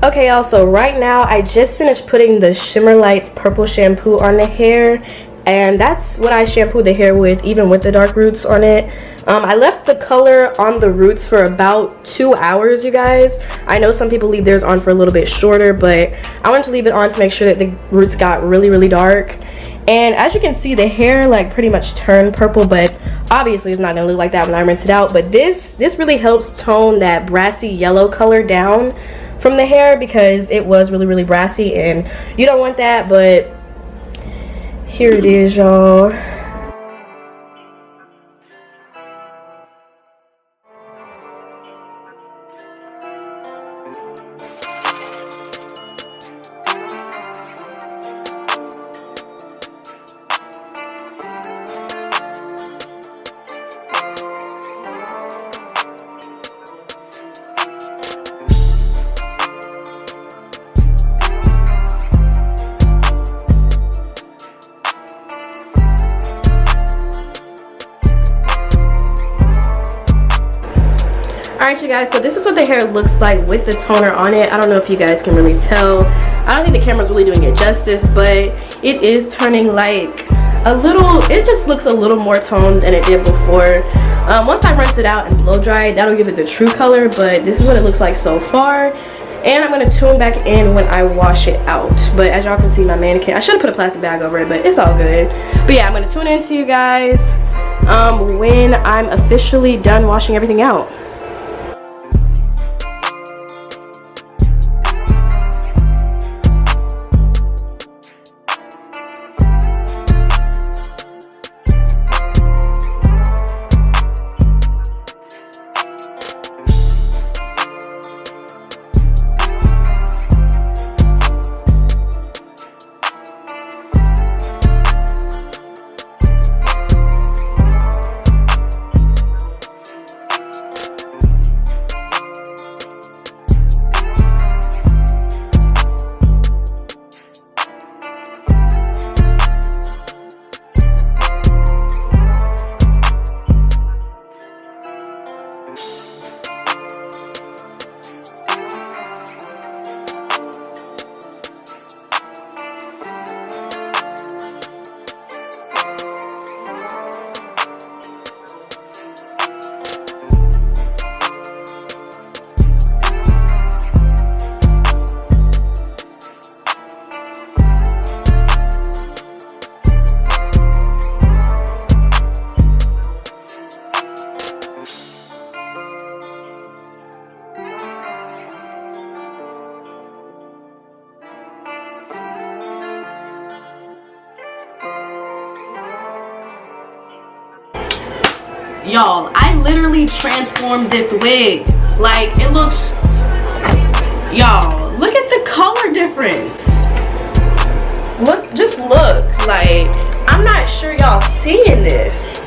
Okay, y'all, so right now I just finished putting the Shimmer Lights purple shampoo on the hair, and that's what I shampooed the hair with, even with the dark roots on it. I left the color on the roots for about 2 hours, you guys. I know some people leave theirs on for a little bit shorter, but I wanted to leave it on to make sure that the roots got really dark. And as you can see, the hair like pretty much turned purple, but obviously it's not gonna look like that when I rinse it out. But this really helps tone that brassy yellow color down from the hair, because it was really brassy and you don't want that. But here it is, y'all. Alright, you guys, so this is what the hair looks like with the toner on it. I don't know if you guys can really tell. I don't think the camera's really doing it justice, but it is turning like a little, it just looks a little more toned than it did before. Once I rinse it out and blow dry it, that'll give it the true color, but this is what it looks like so far. And I'm going to tune back in when I wash it out. But as y'all can see, my mannequin, I should have put a plastic bag over it, but it's all good. But yeah, I'm going to tune in to you guys when I'm officially done washing everything out. Y'all, I literally transformed this wig. Like, it looks, y'all, look at the color difference. Look, just look. Like, I'm not sure y'all seeing this.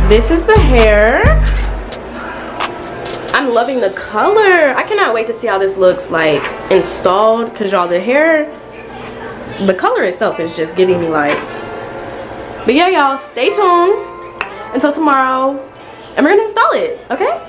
This is the hair. I'm loving the color. I cannot wait to see how this looks like installed, because y'all, the hair, the color itself is just giving me life. But yeah, y'all, stay tuned until tomorrow and we're gonna install it, okay?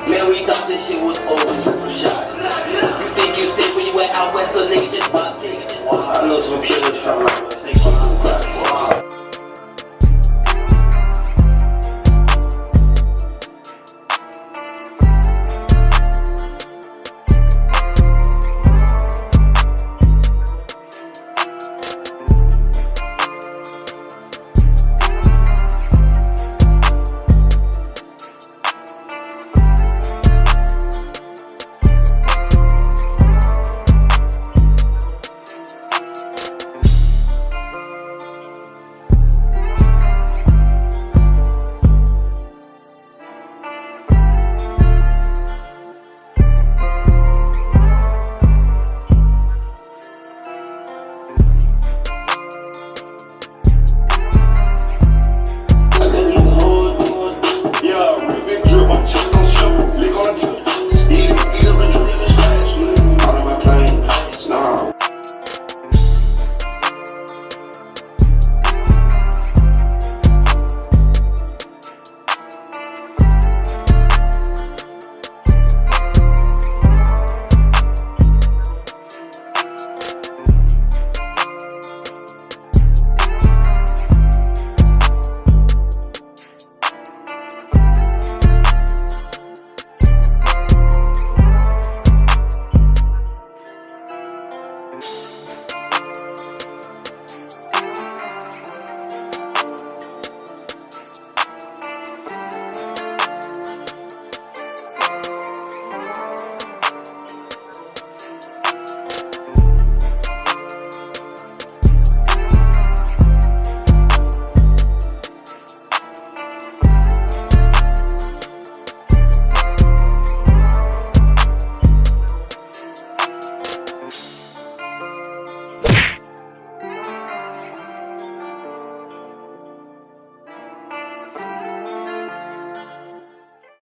Man, we thought this shit was over, shots. You think you safe when you went out west, little nigga just